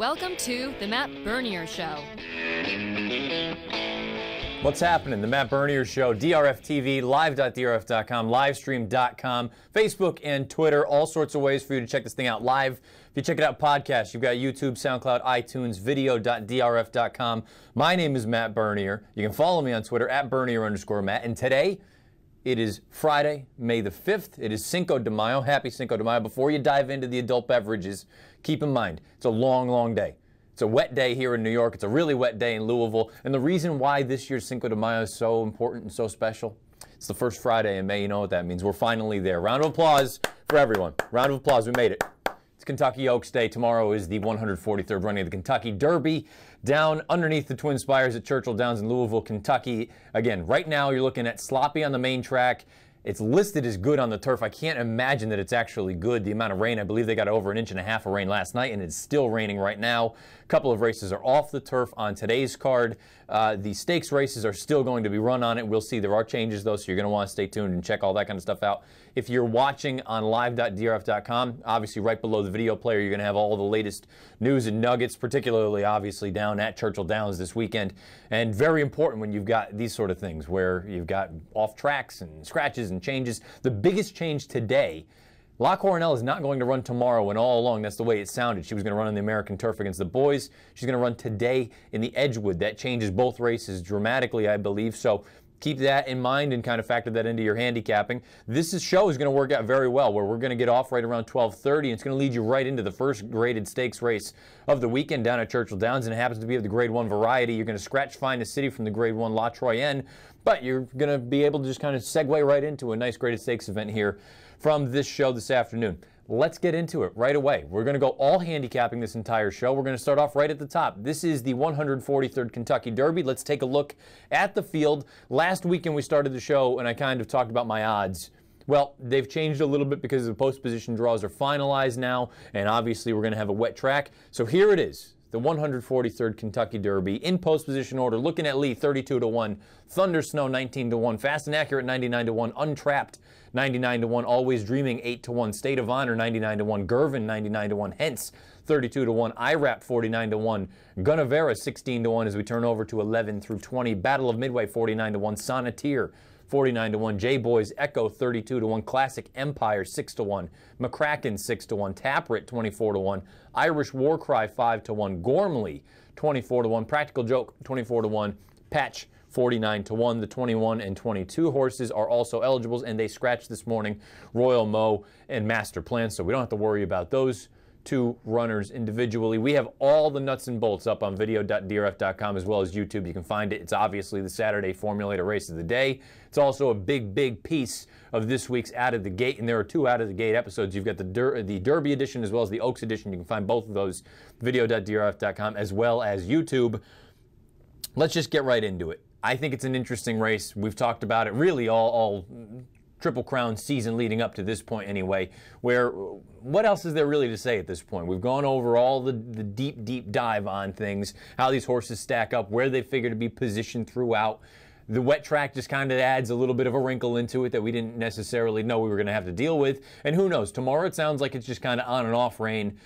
Welcome to The Matt Bernier Show. What's happening? The Matt Bernier Show, DRF TV, live.drf.com, livestream.com, Facebook and Twitter, all sorts of ways for you to check this thing out live. If you check it out podcast, you've got YouTube, SoundCloud, iTunes, video.drf.com. My name is Matt Bernier. You can follow me on Twitter at Bernier_Matt. And today, it is Friday, May the 5th. It is Cinco de Mayo. Happy Cinco de Mayo. Before you dive into the adult beverages, keep in mind, it's a long, long day. It's a wet day here in New York. It's a really wet day in Louisville. And the reason why this year's Cinco de Mayo is so important and so special, it's the first Friday in May. You know what that means. We're finally there. Round of applause for everyone. Round of applause. We made it. It's Kentucky Oaks Day. Tomorrow is the 143rd running of the Kentucky Derby down underneath the Twin Spires at Churchill Downs in Louisville, Kentucky. Again, right now you're looking at sloppy on the main track. It's listed as good on the turf. I can't imagine that it's actually good. The amount of rain, I believe they got over 1.5 inches of rain last night, and it's still raining right now. A couple of races are off the turf on today's card. The stakes races are still going to be run on it. We'll see. There are changes, though, so you're going to want to stay tuned and check all that kind of stuff out. If you're watching on live.drf.com, obviously right below the video player, you're going to have all the latest news and nuggets, particularly, obviously, down at Churchill Downs this weekend. And very important when you've got these sort of things where you've got off tracks and scratches and changes. The biggest change today, La Coronel is not going to run tomorrow, and all along that's the way it sounded. She was going to run on the American turf against the boys. She's going to run today in the Edgewood. That changes both races dramatically, I believe. So keep that in mind and kind of factor that into your handicapping. This show is going to work out very well, where we're going to get off right around 12:30, and it's going to lead you right into the first graded stakes race of the weekend down at Churchill Downs, and it happens to be of the Grade 1 variety. You're going to scratch Finest City from the Grade 1 La Troyenne, but you're going to be able to just kind of segue right into a nice graded stakes event here from this show this afternoon. Let's get into it right away. We're going to go all handicapping this entire show. We're going to start off right at the top. This is the 143rd Kentucky Derby. Let's take a look at the field. Last weekend we started the show and I kind of talked about my odds. Well, they've changed a little bit because the post position draws are finalized now, and obviously we're going to have a wet track. So here it is. The 143rd Kentucky Derby in post position order. Looking at Lee, 32-1. Thunder Snow, 19-1. Fast and Accurate, 99-1. Untrapped, 99-1. Always Dreaming, 8-1. State of Honor, 99-1. Gervin, 99-1. Hence, 32-1. IRAP, 49-1. Gunnevera, 16-1 as we turn over to 11 through 20. Battle of Midway, 49-1. Sonneteer, 49-1. J-Boys Echo, 32-1. Classic Empire, 6-1. McCracken, 6-1. Taprit, 24-1. Irish Warcry, 5-1. Gormley, 24-1. Practical Joke, 24-1. Patch, 49-1. The 21 and 22 horses are also eligibles, and they scratched this morning Royal Mo and Master Plan, so we don't have to worry about those two runners individually. We have all the nuts and bolts up on video.drf.com as well as YouTube. You can find it. It's obviously the Saturday Formulator Race of the Day. It's also a big, big piece of this week's Out of the Gate, and there are two Out of the Gate episodes. You've got the Derby edition as well as the Oaks edition. You can find both of those video.drf.com as well as YouTube. Let's just get right into it. I think it's an interesting race. We've talked about it really all Triple Crown season leading up to this point anyway, where what else is there really to say at this point? We've gone over all the deep, deep dive on things, how these horses stack up, where they figure to be positioned throughout. The wet track just kind of adds a little bit of a wrinkle into it that we didn't necessarily know we were going to have to deal with. And who knows, tomorrow it sounds like it's just kind of on and off rain.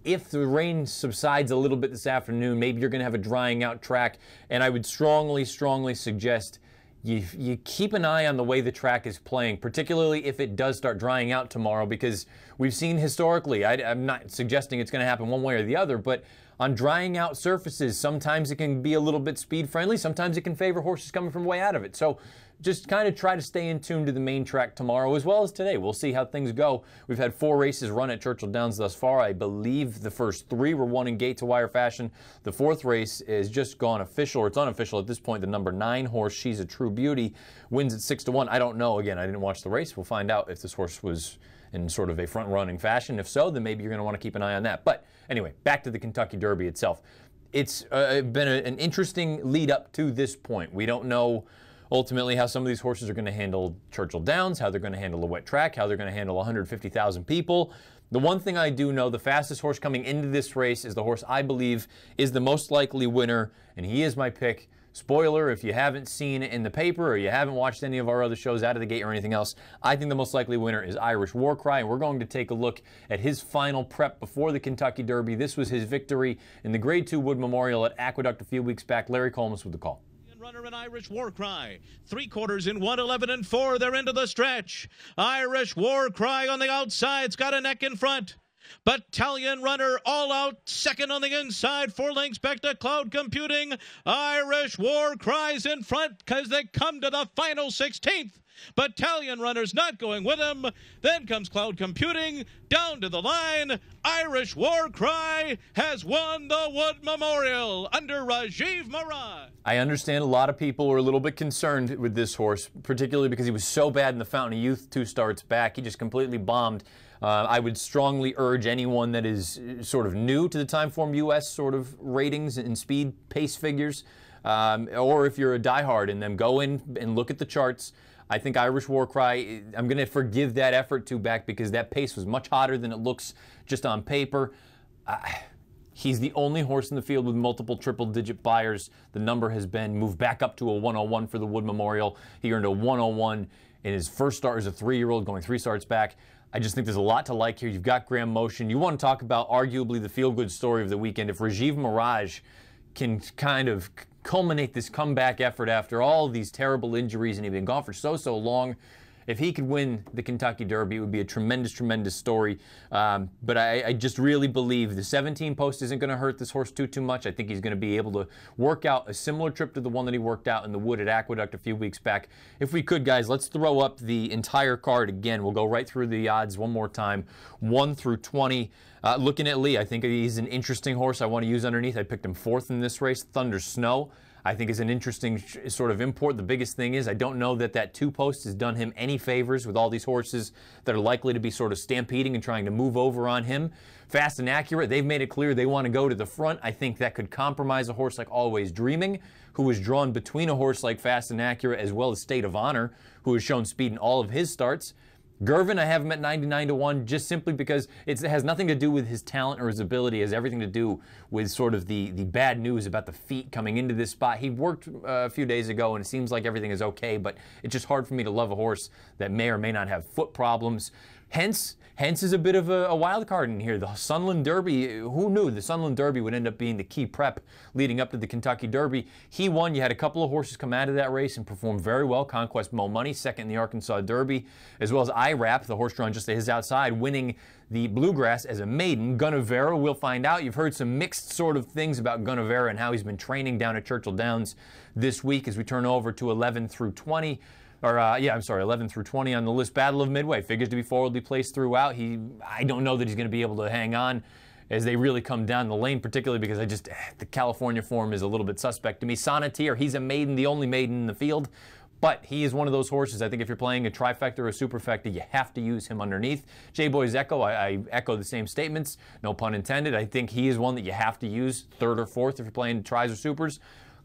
If the rain subsides a little bit this afternoon, maybe you're going to have a drying out track, and I would strongly, strongly suggest you keep an eye on the way the track is playing, particularly if it does start drying out tomorrow, because we've seen historically, I'm not suggesting it's going to happen one way or the other, but on drying out surfaces, sometimes it can be a little bit speed friendly, sometimes it can favor horses coming from way out of it. So just kind of try to stay in tune to the main track tomorrow as well as today. We'll see how things go. We've had 4 races run at Churchill Downs thus far. I believe the first 3 were won in gate-to-wire fashion. The 4th race is just gone official, or it's unofficial at this point. The number 9 horse, She's a True Beauty, wins at 6-1. I don't know. Again, I didn't watch the race. We'll find out if this horse was in sort of a front-running fashion. If so, then maybe you're going to want to keep an eye on that. But anyway, back to the Kentucky Derby itself. It's been an interesting lead up to this point. We don't know ultimately how some of these horses are going to handle Churchill Downs, how they're going to handle a wet track, how they're going to handle 150,000 people. The one thing I do know, the fastest horse coming into this race is the horse I believe is the most likely winner, and he is my pick Spoiler, if you haven't seen it in the paper or you haven't watched any of our other shows Out of the Gate or anything else, I think the most likely winner is Irish War Cry, and we're going to take a look at his final prep before the Kentucky Derby. This was his victory in the Grade 2 Wood Memorial at Aqueduct a few weeks back. Larry Collmus with the call. Runner and Irish War Cry. 3/4 in 1:11 and 4. They're into the stretch. Irish War Cry on the outside's got a neck in front. Battalion Runner all out second on the inside. 4 lengths back to Cloud Computing. Irish War Cries in front because they come to the final 16th. Battalion Runner's not going with him. Then comes Cloud Computing down to the line. Irish War Cry has won the Wood Memorial under Rajiv Maraj. I understand a lot of people were a little bit concerned with this horse, particularly because he was so bad in the Fountain of Youth 2 starts back. He just completely bombed. I would strongly urge anyone that is sort of new to the Timeform US sort of ratings and speed pace figures, or if you're a diehard in them, go in and look at the charts. I think Irish War Cry, I'm going to forgive that effort to back because that pace was much hotter than it looks just on paper. He's the only horse in the field with multiple triple-digit buyers. The number has been moved back up to a 101 for the Wood Memorial. He earned a 101 in his first start as a 3-year-old, going 3 starts back. I just think there's a lot to like here. You've got Graham Motion. You want to talk about arguably the feel-good story of the weekend. If Rajiv Maraj can kind of culminate this comeback effort after all these terrible injuries and he'd been gone for so long, if he could win the Kentucky Derby, it would be a tremendous story. But I just really believe the 17 post isn't going to hurt this horse too much. I think he's going to be able to work out a similar trip to the one that he worked out in the Wood at Aqueduct a few weeks back. If we could, guys, let's throw up the entire card again. We'll go right through the odds one more time, 1 through 20. Looking at Lee, I think he's an interesting horse I want to use underneath. I picked him 4th in this race. Thunder Snow, I think, is an interesting sort of import. The biggest thing is I don't know that 2 post has done him any favors with all these horses that are likely to be sort of stampeding and trying to move over on him. Fast and Accurate, they've made it clear they want to go to the front. I think that could compromise a horse like Always Dreaming, who was drawn between a horse like Fast and Accurate as well as State of Honor, who has shown speed in all of his starts. Gervin, I have him at 99 to 1 just simply because it has nothing to do with his talent or his ability. It has everything to do with sort of the bad news about the feet coming into this spot. He worked a few days ago and it seems like everything is okay, but it's just hard for me to love a horse that may or may not have foot problems. Hence is a bit of a wild card in here. The Sunland Derby, who knew the Sunland Derby would end up being the key prep leading up to the Kentucky Derby? He won. You had a couple of horses come out of that race and perform very well. Conquest Mo Money, 2nd in the Arkansas Derby, as well as IRAP, the horse drawn just to his outside, winning the Bluegrass as a maiden. Gunnevera, we'll find out. You've heard some mixed sort of things about Gunnevera and how he's been training down at Churchill Downs this week as we turn over to 11 through 20. 11 through 20 on the list. Battle of Midway figures to be forwardly placed throughout. I don't know that he's going to be able to hang on as they really come down the lane, particularly because the California form is a little bit suspect to me. Sonneteer, he's a maiden, the only maiden in the field, but he is one of those horses. I think if you're playing a trifecta or a superfecta, you have to use him underneath. J-Boy's Echo, I echo the same statements, no pun intended. I think he is one that you have to use 3rd or 4th if you're playing tris or supers.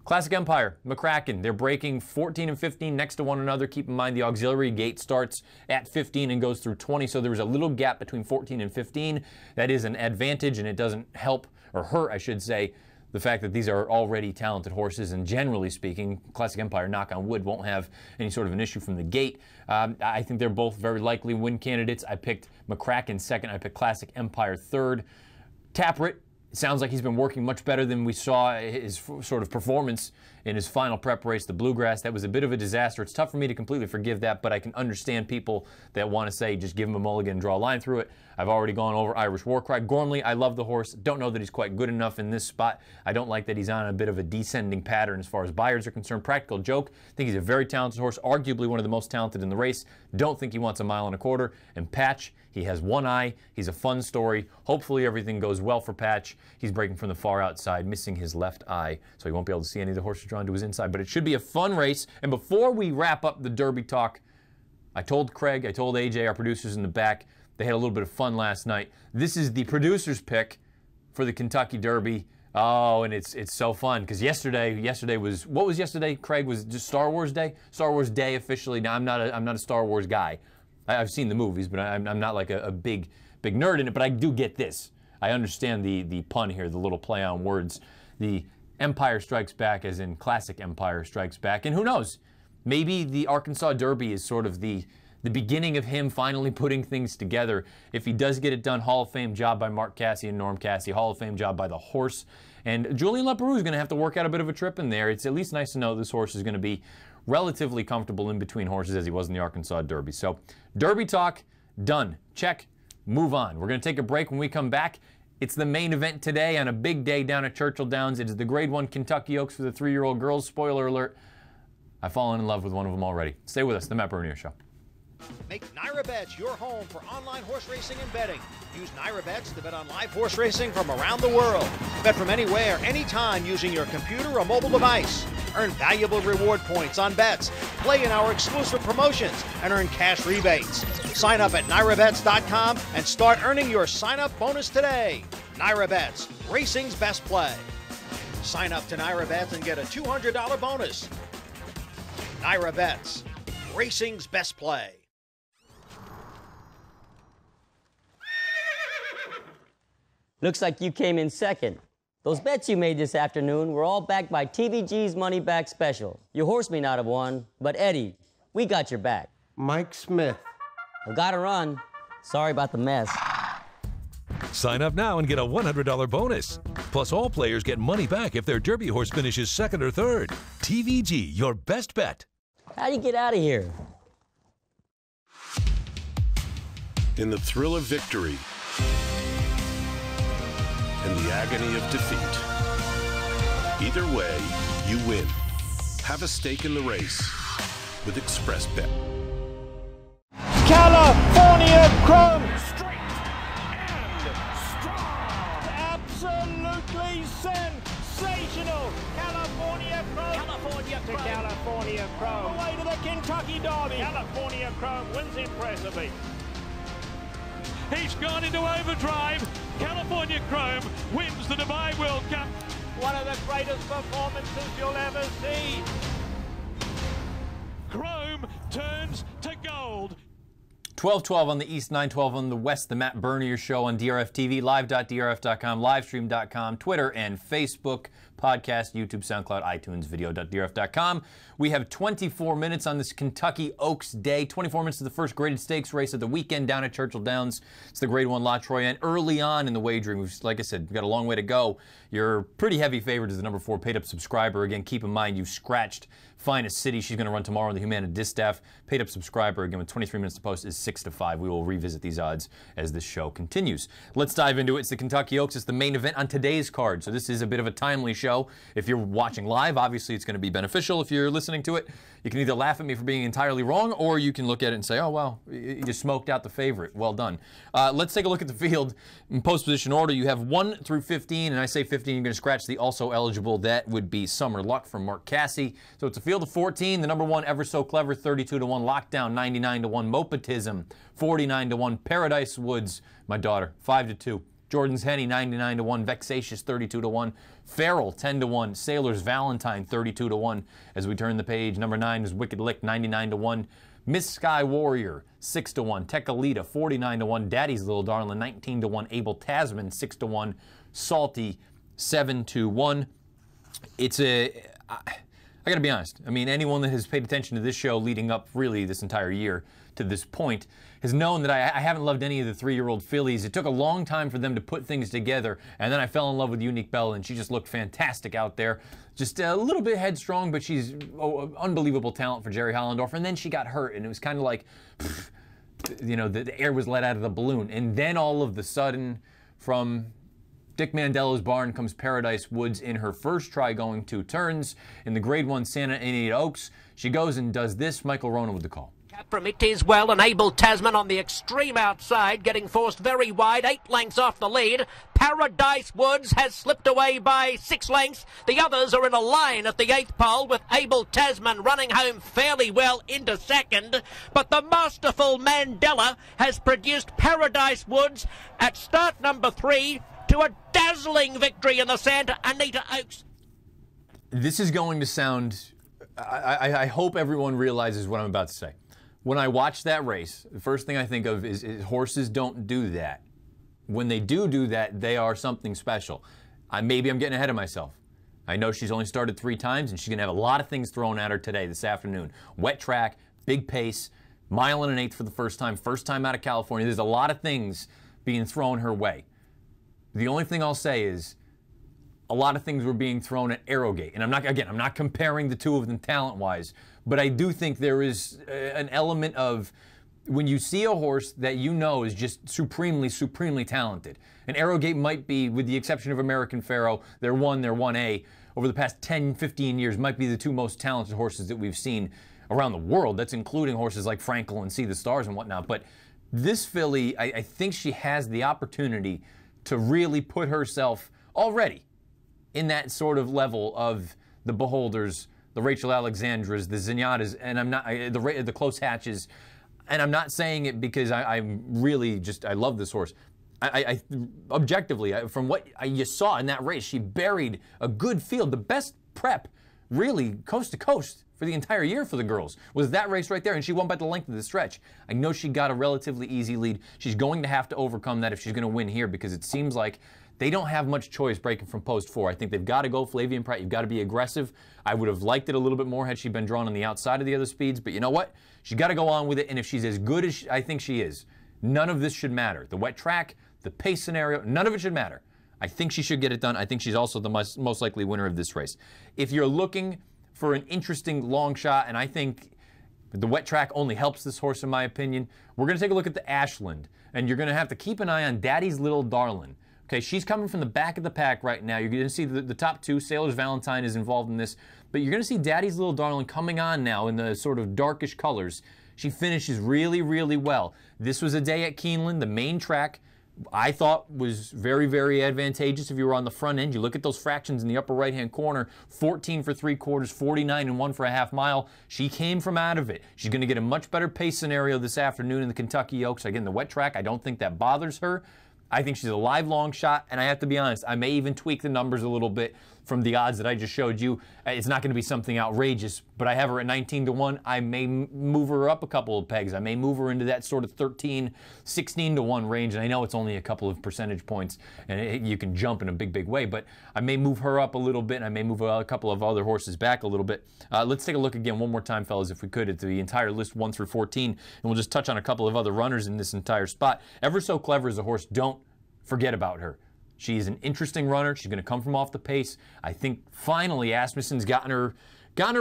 Classic Empire, McCracken, they're breaking 14 and 15 next to one another. Keep in mind the auxiliary gate starts at 15 and goes through 20, so there was a little gap between 14 and 15. That is an advantage, and it doesn't help, or hurt, I should say, the fact that these are already talented horses, and generally speaking, Classic Empire, knock on wood, won't have any sort of an issue from the gate. I think they're both very likely win candidates. I picked McCracken 2nd. I picked Classic Empire 3rd. Tapwrit, it sounds like he's been working much better than we saw his sort of performance in his final prep race, the Bluegrass. That was a bit of a disaster. It's tough for me to completely forgive that, but I can understand people that want to say just give him a mulligan and draw a line through it. I've already gone over Irish War Cry. Gormley, I love the horse. Don't know that he's quite good enough in this spot. I don't like that he's on a bit of a descending pattern as far as buyers are concerned. Practical Joke, I think he's a very talented horse, arguably one of the most talented in the race. Don't think he wants 1.25 miles. And Patch, he has one eye. He's a fun story. Hopefully everything goes well for Patch. He's breaking from the far outside, missing his left eye, so he won't be able to see any of the horses drawn to his inside. But it should be a fun race. And before we wrap up the Derby talk, I told Craig, I told AJ, our producers in the back, they had a little bit of fun last night. This is the producer's pick for the Kentucky Derby. Oh, and it's so fun because yesterday was, what was yesterday, Craig? Was just Star Wars Day? Star Wars Day officially. Now I'm not a Star Wars guy. I've seen the movies, but I'm not like a big nerd in it. But I do get this. I understand the pun here, the little play on words. The Empire Strikes Back, as in classic Empire Strikes Back. And who knows? Maybe the Arkansas Derby is sort of the beginning of him finally putting things together. If he does get it done, Hall of Fame job by Mark Casse and Norm Casse, Hall of Fame job by the horse. And Julian Leparoux is going to have to work out a bit of a trip in there. It's at least nice to know this horse is going to be relatively comfortable in between horses as he was in the Arkansas Derby. So, Derby talk, done. Check, move on. We're going to take a break. When we come back, it's the main event today on a big day down at Churchill Downs. It is the Grade 1 Kentucky Oaks for the 3-year-old girls. Spoiler alert, I've fallen in love with one of them already. Stay with us, The Matt Bernier Show. Make NYRA your home for online horse racing and betting. Use NYRA to bet on live horse racing from around the world. Bet from anywhere, anytime using your computer or mobile device. Earn valuable reward points on bets. Play in our exclusive promotions and earn cash rebates. Sign up at NYRABets.com and start earning your sign-up bonus today. NYRA racing's best play. Sign up to NYRA and get a $200 bonus. NYRA racing's best play. Looks like you came in second. Those bets you made this afternoon were all backed by TVG's Money Back Special. Your horse may not have won, but Eddie, we got your back. Mike Smith. I gotta run. Sorry about the mess. Sign up now and get a $100 bonus. Plus, all players get money back if their Derby horse finishes second or third. TVG, your best bet. How'd you get out of here? In the thrill of victory and the agony of defeat. Either way, you win. Have a stake in the race with ExpressBet. California Chrome! Straight and strong! Absolutely sensational! California Chrome! California Chrome! California Chrome! Away to the Kentucky Derby! California Chrome wins impressively. He's gone into overdrive. California Chrome wins the Dubai World Cup. One of the greatest performances you'll ever see. Chrome turns to gold. 12:12 on the East, 9:12 on the West. The Matt Bernier Show on DRF TV, live.drf.com, livestream.com, Twitter and Facebook, podcast, YouTube, SoundCloud, iTunes, video.drf.com. We have 24 minutes on this Kentucky Oaks Day. 24 minutes to the first graded stakes race of the weekend down at Churchill Downs. It's the Grade 1 La Troyenne. Early on in the wagering, like I said, we've got a long way to go. Your pretty heavy favorite is the number 4 paid-up subscriber. Again, keep in mind, you scratched Finest City. She's going to run tomorrow in the Humana Distaff. Paid-up subscriber, again, with 23 minutes to post, is 6-5. We will revisit these odds as this show continues. Let's dive into it. It's the Kentucky Oaks. It's the main event on today's card. So this is a bit of a timely show. If you're watching live, obviously it's going to be beneficial. If you're listening to it, you can either laugh at me for being entirely wrong, or you can look at it and say, oh, well, you just smoked out the favorite. Well done. Let's take a look at the field in post-position order. You have 1 through 15, and I say 15, you're going to scratch the also eligible. That would be Summer Luck from Mark Casse. So it's a field of 14. The number 1, Ever So Clever, 32-1. Lockdown, 99-1. Mopatism, 49-1. Paradise Woods, my daughter, 5-2. Jordan's Henny, 99-1. Vexatious, 32-1. Farrell, 10-1. Sailor's Valentine, 32-1. As we turn the page, number 9 is Wicked Lick, 99-1. Miss Sky Warrior, 6-1. Tekalita, 49-1. Daddy's Little Darling, 19-1. Abel Tasman, 6-1. Salty, 7-1. It's I gotta be honest. I mean, anyone that has paid attention to this show leading up really this entire year to this point has known that I haven't loved any of the 3-year-old fillies. It took a long time for them to put things together, and then I fell in love with Unique Belle, and she just looked fantastic out there. Just a little bit headstrong, but she's unbelievable talent for Jerry Hollendorf. And then she got hurt, and it was kind of like, you know, the air was let out of the balloon. And then all of the sudden, from Dick Mandello's barn comes Paradise Woods in her first try going 2 turns. In the Grade 1 Santa Anita Oaks, she goes and does this. Michael Rona with the call. From it is well, and Abel Tasman on the extreme outside, getting forced very wide, 8 lengths off the lead. Paradise Woods has slipped away by 6 lengths. The others are in a line at the 8th pole, with Abel Tasman running home fairly well into second. But the masterful Mandella has produced Paradise Woods at start number 3 to a dazzling victory in the Santa Anita Oaks. This is going to sound, I hope everyone realizes what I'm about to say. When I watch that race, the first thing I think of is horses don't do that. When they do that, they are something special. Maybe I'm getting ahead of myself. I know she's only started 3 times, and she's going to have a lot of things thrown at her today, this afternoon. Wet track, big pace, 1 1/8 for the first time out of California. There's a lot of things being thrown her way. The only thing I'll say is a lot of things were being thrown at Arrowgate. And I'm not comparing the two of them talent-wise, but I do think there is an element of when you see a horse that you know is just supremely, supremely talented. And Arrowgate might be, with the exception of American Pharoah, they're 1A, over the past 10, 15 years, might be the 2 most talented horses that we've seen around the world. That's including horses like Frankel and See the Stars and whatnot. But this filly, I think she has the opportunity to really put herself already in that sort of level of the Beholders, the Rachel Alexandras, the Zinatas, and the Close Hatches. And I'm not saying it because I'm really I love this horse. I objectively, from what you saw in that race, she buried a good field. The best prep, really, coast to coast for the entire year for the girls was that race right there, and she won by the length of the stretch. I know she got a relatively easy lead. She's going to have to overcome that if she's going to win here, because it seems like they don't have much choice breaking from post 4. I think they've got to go Flavien Prat. You've got to be aggressive. I would have liked it a little bit more had she been drawn on the outside of the other speeds, but you know what? She's got to go on with it, and if she's as good as I think she is, none of this should matter. The wet track, the pace scenario, none of it should matter. I think she should get it done. I think she's also the most likely winner of this race. If you're looking for an interesting long shot, and I think the wet track only helps this horse in my opinion, we're going to take a look at the Ashland, and you're going to have to keep an eye on Daddy's Little Darlin'. Okay, she's coming from the back of the pack right now. You're going to see the top 2. Sailor's Valentine is involved in this, but you're going to see Daddy's Little Darlin' coming on now in the sort of darkish colors. She finishes really, really well. This was a day at Keeneland, the main track. I thought was very, very advantageous if you were on the front end. You look at those fractions in the upper right-hand corner, 14 for 3/4, 49 and 1 for a half mile. She came from out of it. She's going to get a much better pace scenario this afternoon in the Kentucky Oaks. Again, the wet track, I don't think that bothers her. I think she's a live long shot, and I have to be honest, I may even tweak the numbers a little bit from the odds that I just showed you. It's not going to be something outrageous, but I have her at 19-1. I may move her up a couple of pegs. I may move her into that sort of 13, 16-1 range, and I know it's only a couple of percentage points, and you can jump in a big, big way, but I may move her up a little bit, and I may move a couple of other horses back a little bit. Let's take a look again one more time, fellas, if we could, at the entire list 1 through 14, and we'll just touch on a couple of other runners in this entire spot. Ever So Clever is a horse. Don't forget about her. She's an interesting runner. She's going to come from off the pace. I think finally Asmussen's gotten her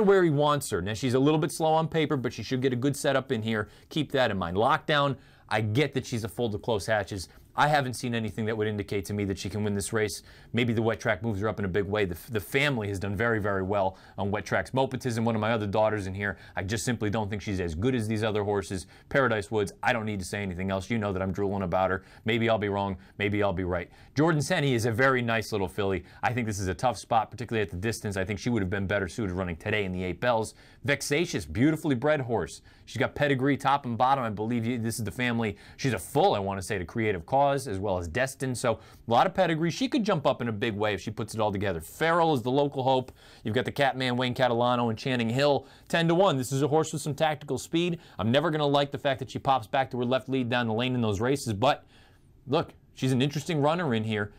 where he wants her. Now she's a little bit slow on paper, but she should get a good setup in here. Keep that in mind. Lockdown, I get that she's a full to Close Hatches. I haven't seen anything that would indicate to me that she can win this race. Maybe the wet track moves her up in a big way. The family has done very, very well on wet tracks. Mopetism, one of my other daughters in here, I just simply don't think she's as good as these other horses. Paradise Woods, I don't need to say anything else. You know that I'm drooling about her. Maybe I'll be wrong. Maybe I'll be right. Jordan Senni is a very nice little filly. I think this is a tough spot, particularly at the distance. I think she would have been better suited running today in the 8 Bells. Vexatious, beautifully bred horse. She's got pedigree top and bottom. I believe this is the family. She's a full, I want to say, to Creative Cause as well as Destin. So a lot of pedigree. She could jump up in a big way if she puts it all together. Farrell is the local hope. You've got the Catman Wayne Catalano and Channing Hill. 10-1. This is a horse with some tactical speed. I'm never going to like the fact that she pops back to her left lead down the lane in those races, but look, she's an interesting runner in here.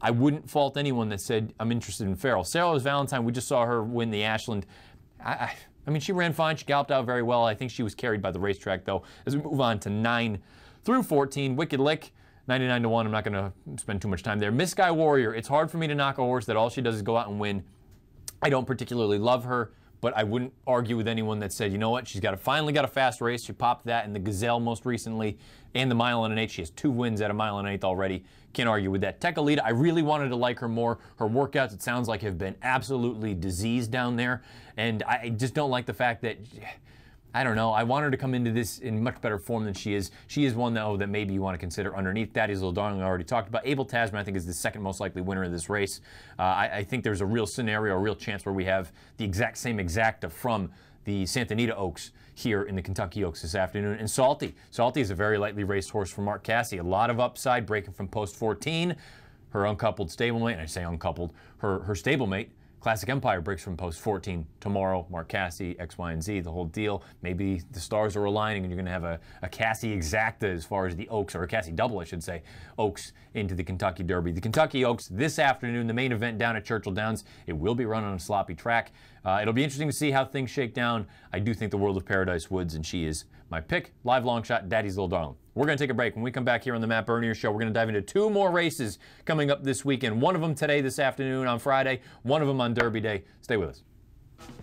I wouldn't fault anyone that said I'm interested in Farrell. Sailor's Valentine, we just saw her win the Ashland. I mean, she ran fine. She galloped out very well. I think she was carried by the racetrack, though. As we move on to 9 through 14, Wicked Lick, 99-1. I'm not going to spend too much time there. Miss Sky Warrior, it's hard for me to knock a horse that all she does is go out and win. I don't particularly love her, but I wouldn't argue with anyone that said, you know what, she's finally got a fast race. She popped that in the Gazelle most recently and the 1 1/8. She has 2 wins at a 1 1/8 already. Can't argue with that. Tecalita, I really wanted to like her more. Her workouts, it sounds like, have been absolutely diseased down there, and I just don't like the fact that, I don't know, I want her to come into this in much better form than she is. She is one, though, that maybe you want to consider underneath. Daddy's Little Darling I already talked about. Abel Tasman, I think, is the second most likely winner of this race. I think there's a real scenario, a real chance where we have the exact same exacta from the Santa Anita Oaks here in the Kentucky Oaks this afternoon. And Salty. Salty is a very lightly raced horse for Mark Casse. A lot of upside, breaking from post 14. Her uncoupled stablemate, and I say uncoupled, her stablemate, Classic Empire breaks from post 14 tomorrow. Mark Casse, X, Y, and Z, the whole deal. Maybe the stars are aligning and you're going to have a Casse exacta as far as the Oaks, or a Casse double, I should say, Oaks into the Kentucky Derby. The Kentucky Oaks this afternoon, the main event down at Churchill Downs. It will be run on a sloppy track. It'll be interesting to see how things shake down. I do think the World of Paradise Woods, and she is my pick. Live long shot, Daddy's Little Darling. We're going to take a break. When we come back here on the Matt Bernier Show, we're going to dive into 2 more races coming up this weekend. One of them today, this afternoon on Friday. One of them on Derby Day. Stay with us.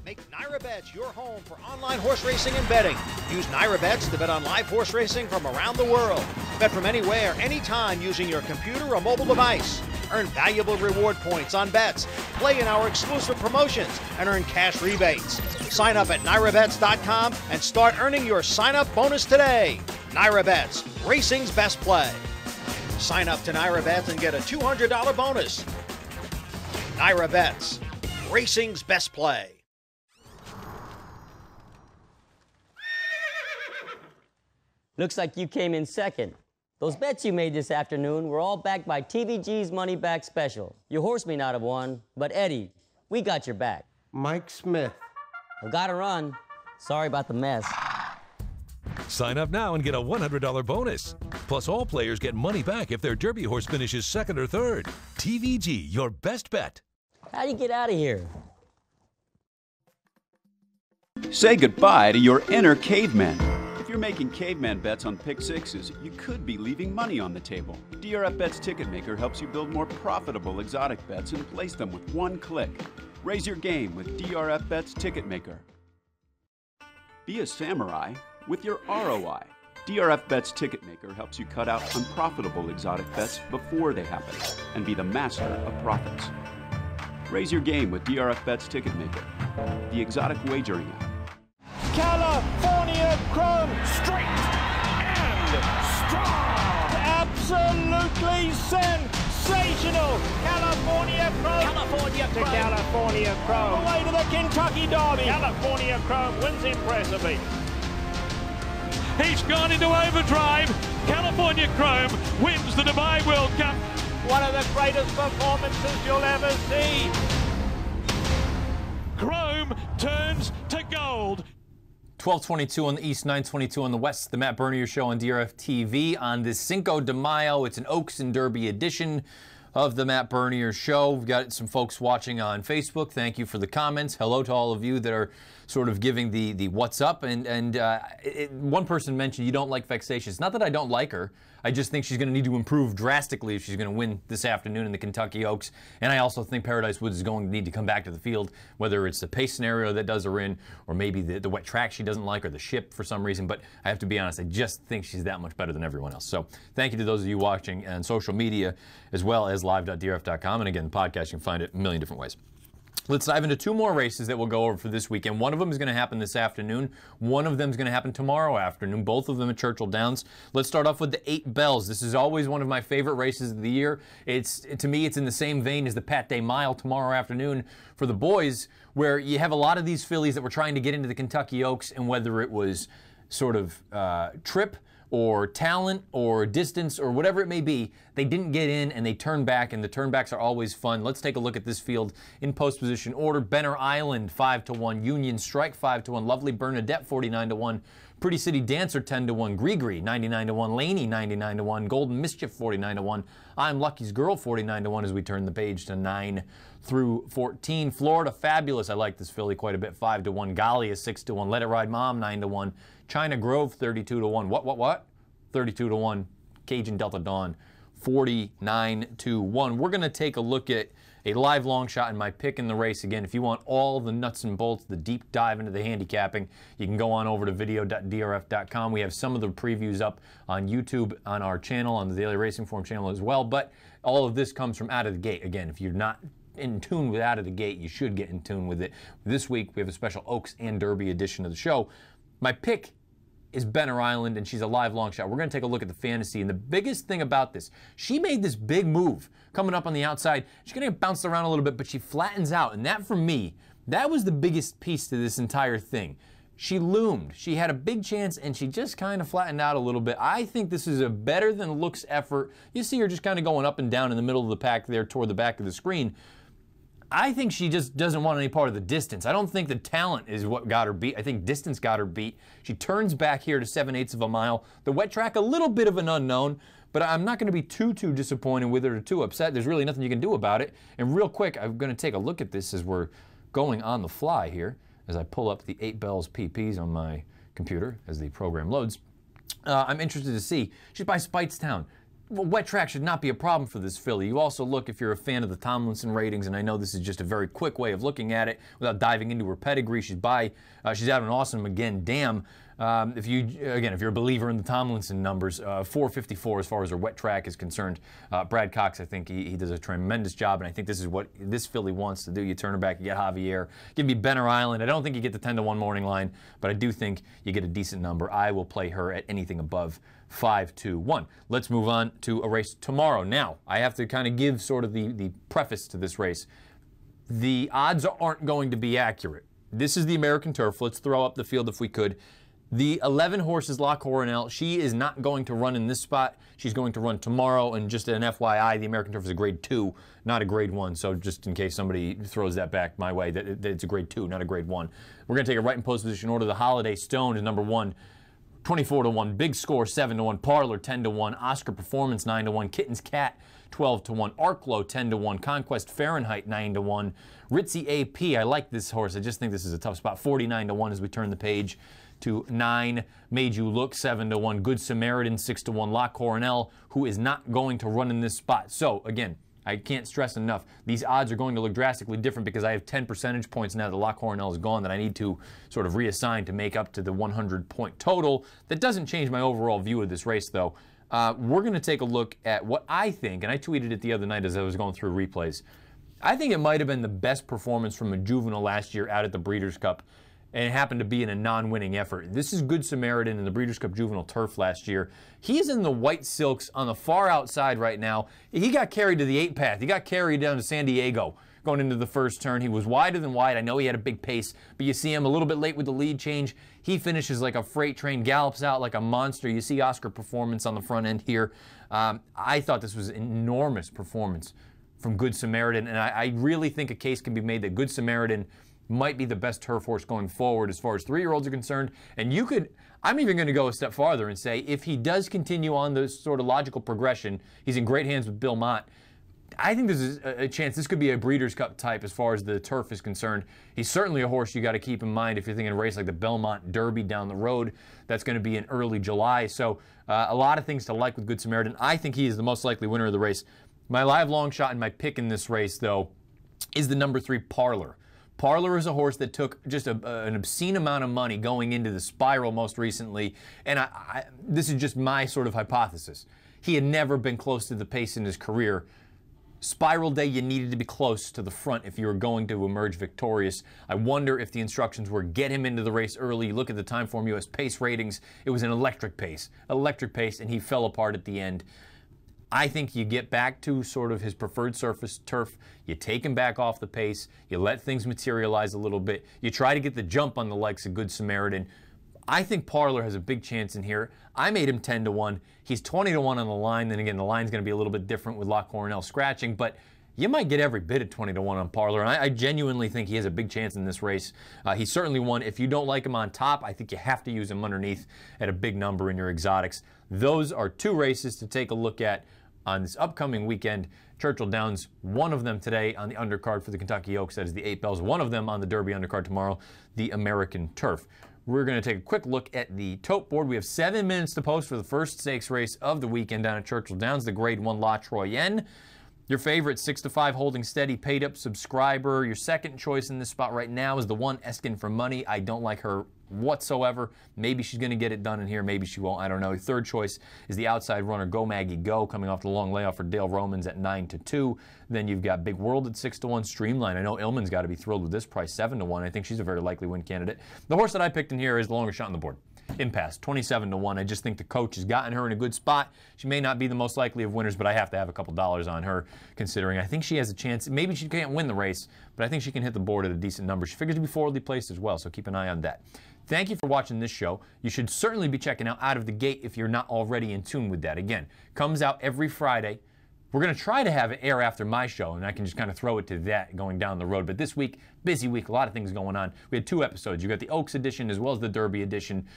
Make NyraBets your home for online horse racing and betting. Use NyraBets to bet on live horse racing from around the world. Bet from anywhere, anytime using your computer or mobile device. Earn valuable reward points on bets. Play in our exclusive promotions and earn cash rebates. Sign up at NyraBets.com and start earning your sign-up bonus today. NyraBets, racing's best play. Sign up to NyraBets and get a $200 bonus. NyraBets, racing's best play. Looks like you came in second. Those bets you made this afternoon were all backed by TVG's Money Back Special. Your horse may not have won, but Eddie, we got your back. Mike Smith. Well, gotta run. Sorry about the mess. Sign up now and get a $100 bonus. Plus, all players get money back if their Derby horse finishes second or third. TVG, your best bet. How do you get out of here? Say goodbye to your inner caveman. If you're making caveman bets on pick sixes, you could be leaving money on the table. DRF Bets Ticket Maker helps you build more profitable exotic bets and place them with one click. Raise your game with DRF Bets Ticket Maker. Be a samurai with your ROI. DRF Bets Ticket Maker helps you cut out unprofitable exotic bets before they happen and be the master of profits. Raise your game with DRF Bets Ticket Maker, the exotic wagering app. California Chrome, straight and strong. Absolutely sensational. California Chrome. California To Chrome. California Chrome. Away to the Kentucky Derby. California Chrome wins impressively. He's gone into overdrive. California Chrome wins the Dubai World Cup. One of the greatest performances you'll ever see. Chrome turns to gold. 12:22 on the East, 9:22 on the West. The Matt Bernier Show on DRF TV on this Cinco de Mayo. It's an Oaks and Derby edition of the Matt Bernier Show. We've got some folks watching on Facebook. Thank you for the comments. Hello to all of you that are sort of giving the what's up. And one person mentioned you don't like Vexatious. It's not that I don't like her. I just think she's going to need to improve drastically if she's going to win this afternoon in the Kentucky Oaks. And I also think Paradise Woods is going to need to come back to the field, whether it's the pace scenario that does her in, or maybe the wet track she doesn't like, or the ship for some reason. But I have to be honest, I just think she's that much better than everyone else. So thank you to those of you watching on social media, as well as live.drf.com. And again, the podcast, you can find it a million different ways. Let's dive into 2 more races that we'll go over for this weekend. One of them is going to happen this afternoon. One of them is going to happen tomorrow afternoon, both of them at Churchill Downs. Let's start off with the 8 Bells. This is always one of my favorite races of the year. To me, it's in the same vein as the Pat Day Mile tomorrow afternoon for the boys, where you have a lot of these fillies that were trying to get into the Kentucky Oaks, and whether it was sort of trip or talent or distance or whatever it may be, they didn't get in and they turned back, and the turnbacks are always fun. Let's take a look at this field in post position order. Benner Island 5-1, Union Strike 5-1, Lovely Bernadette 49-1, Pretty City Dancer 10-1, Grigri 99-1, Laney 99-1, Golden Mischief 49-1, I'm Lucky's Girl 49-1 as we turn the page to 9 through 14. Florida Fabulous, I like this filly quite a bit, 5-1, Galia 6-1, Let It Ride Mom 9-1, China Grove 32-1, what? 32-1, Cajun Delta Dawn 49-1. We're going to take a look at a live long shot in my pick in the race. Again, if you want all the nuts and bolts, the deep dive into the handicapping, you can go on over to video.drf.com. We have some of the previews up on YouTube on our channel, on the Daily Racing Form channel as well. But all of this comes from out of the gate. Again, if you're not in tune with out of the gate, you should get in tune with it. This week, we have a special Oaks and Derby edition of the show. My pick is Benner Island, and she's a live long shot. We're going to take a look at the fantasy, and the biggest thing about this, she made this big move coming up on the outside. She's going to get bounced around a little bit, but she flattens out, and that, for me, that was the biggest piece to this entire thing. She loomed. She had a big chance, and she just kind of flattened out a little bit. I think this is a better than looks effort. You see her just kind of going up and down in the middle of the pack there toward the back of the screen. I think she just doesn't want any part of the distance. I don't think the talent is what got her beat. I think distance got her beat. She turns back here to 7/8 of a mile. The wet track, a little bit of an unknown, but I'm not going to be too disappointed with it or too upset. There's really nothing you can do about it. And real quick, I'm going to take a look at this as we're going on the fly here, as I pull up the 8 Bells PPs on my computer as the program loads. I'm interested to see. She's by Speightstown. Well, wet track should not be a problem for this filly. You also look, if you're a fan of the Tomlinson ratings, and I know this is just a very quick way of looking at it without diving into her pedigree. She's out of an awesome again dam. If you're a believer in the Tomlinson numbers, 454 as far as her wet track is concerned. Brad Cox, I think he does a tremendous job, and I think this is what this filly wants to do. You turn her back, you get Javier, give me Benner Island. I don't think you get the 10-1 morning line, but I do think you get a decent number. I will play her at anything above 5-1. Let's move on to a race tomorrow. Now, I have to kind of give sort of the preface to this race. The odds aren't going to be accurate. This is the American Turf. Let's throw up the field if we could. The 11 horses, La Coronel, she is not going to run in this spot. She's going to run tomorrow, and just an FYI, the American Turf is a grade 2, not a grade 1, so just in case somebody throws that back my way, that it's a grade 2, not a grade 1. We're going to take it right in post position order. The Holiday Stone is number 1, 24-1, Big Score 7-1, Parlor 10-1, Oscar Performance 9-1, Kitten's Cat 12-1, Arklow 10-1, Conquest Fahrenheit 9-1, Ritzy AP. I like this horse. I just think this is a tough spot. 49-1 as we turn the page to 9. Made You Look 7-1, Good Samaritan 6-1, La Coronel, who is not going to run in this spot. So again, I can't stress enough, these odds are going to look drastically different because I have 10 percentage points now that La Coronel is gone that I need to sort of reassign to make up to the 100-point total. That doesn't change my overall view of this race, though. We're going to take a look at what I think, and I tweeted it the other night as I was going through replays. I think it might have been the best performance from a juvenile last year out at the Breeders' Cup, and it happened to be in a non-winning effort. This is Good Samaritan in the Breeders' Cup Juvenile Turf last year. He's in the white silks on the far outside right now. He got carried to the 8 path. He got carried down to San Diego going into the first turn. He was wider than wide. I know he had a big pace, but you see him a little bit late with the lead change. He finishes like a freight train, gallops out like a monster. You see Oscar Performance on the front end here. I thought this was an enormous performance from Good Samaritan, and I really think a case can be made that Good Samaritan might be the best turf horse going forward as far as 3-year-olds are concerned. And you could, I'm even going to go a step farther and say if he does continue on this sort of logical progression, he's in great hands with Bill Mott. I think there's a chance this could be a Breeders' Cup type as far as the turf is concerned. He's certainly a horse you got to keep in mind if you're thinking a race like the Belmont Derby down the road. That's going to be in early July. So a lot of things to like with Good Samaritan. I think he is the most likely winner of the race. My live long shot and my pick in this race, though, is the number 3 Parlor. Parlor is a horse that took just an obscene amount of money going into the Spiral most recently, and this is just my sort of hypothesis. He had never been close to the pace in his career. Spiral Day, you needed to be close to the front if you were going to emerge victorious. I wonder if the instructions were get him into the race early. You look at the Timeform US pace ratings, it was an electric pace, and he fell apart at the end. I think you get back to sort of his preferred surface turf, you take him back off the pace, you let things materialize a little bit, you try to get the jump on the likes of Good Samaritan. I think Parlor has a big chance in here. I made him 10-1. He's 20-1 on the line. Then again, the line's going to be a little bit different with La Coronel scratching, but you might get every bit at 20-1 on Parlor, and I genuinely think he has a big chance in this race. He's certainly one. If you don't like him on top, I think you have to use him underneath at a big number in your exotics. Those are 2 races to take a look at on this upcoming weekend. Churchill Downs, one of them today on the undercard for the Kentucky Oaks, that is the 8 Bells, one of them on the Derby undercard tomorrow, the American Turf. We're going to take a quick look at the tote board. We have 7 minutes to post for the first stakes race of the weekend down at Churchill Downs, the Grade 1 La Troyenne. Your favorite 6-5 holding steady, paid up subscriber. Your second choice in this spot right now is the 1 Eskin for Money. I don't like her whatsoever. Maybe she's going to get it done in here. Maybe she won't. I don't know. Your third choice is the outside runner Go Maggie Go, coming off the long layoff for Dale Romans at 9-2. Then you've got Big World at 6-1. Streamline. I know Illman's got to be thrilled with this price, 7-1. I think she's a very likely win candidate. The horse that I picked in here is the longer shot on the board. Impasse, 27-1. I just think the coach has gotten her in a good spot. She may not be the most likely of winners, but I have to have a couple dollars on her, considering I think she has a chance. Maybe she can't win the race, but I think she can hit the board at a decent number. She figures to be forwardly placed as well, so keep an eye on that. Thank you for watching this show. You should certainly be checking out Out of the Gate if you're not already in tune with that. Again, comes out every Friday We're going to try to have it air after my show, and I can just kind of throw it to that going down the road. But this week, busy week, a lot of things going on. We had 2 episodes. You got the Oaks edition as well as the Derby edition.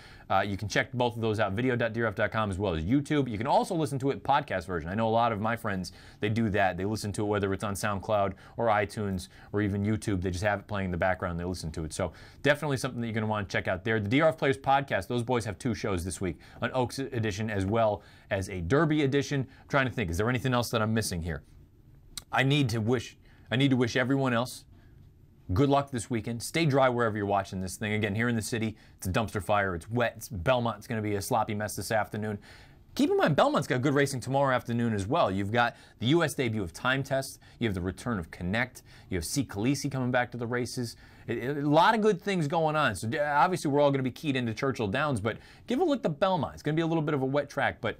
You can check both of those out, video.drf.com as well as YouTube. You can also listen to it podcast version. I know a lot of my friends, they do that. They listen to it whether it's on SoundCloud or iTunes or even YouTube. They just have it playing in the background. They listen to it. So definitely something that you're going to want to check out there. The DRF Players podcast, those boys have 2 shows this week, an Oaks edition as well as a Derby edition. I'm trying to think, is there anything else that I'm missing here? I need to wish everyone else good luck this weekend. Stay dry wherever you're watching this thing. Again, here in the city, it's a dumpster fire. It's wet. It's Belmont. It's going to be a sloppy mess this afternoon. Keep in mind, Belmont's got good racing tomorrow afternoon as well. You've got the U.S. debut of Time Test. You have the return of Connect. You have C. Khaleesi coming back to the races. A lot of good things going on. So obviously, we're all going to be keyed into Churchill Downs, but give a look at Belmont. It's going to be a little bit of a wet track, but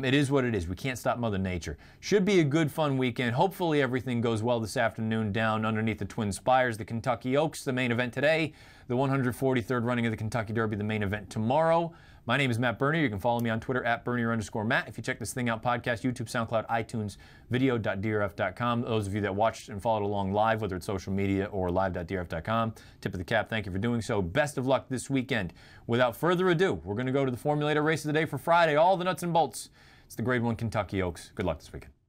it is what it is. We can't stop Mother Nature. Should be a good, fun weekend. Hopefully everything goes well this afternoon down underneath the Twin Spires. The Kentucky Oaks, the main event today. The 143rd running of the Kentucky Derby, the main event tomorrow. My name is Matt Bernier. You can follow me on Twitter at Bernier_Matt. If you check this thing out, podcast, YouTube, SoundCloud, iTunes, video.drf.com. Those of you that watched and followed along live, whether it's social media or live.drf.com, tip of the cap, thank you for doing so. Best of luck this weekend. Without further ado, we're going to go to the Formulator race of the day for Friday, all the nuts and bolts. It's the Grade 1 Kentucky Oaks. Good luck this weekend.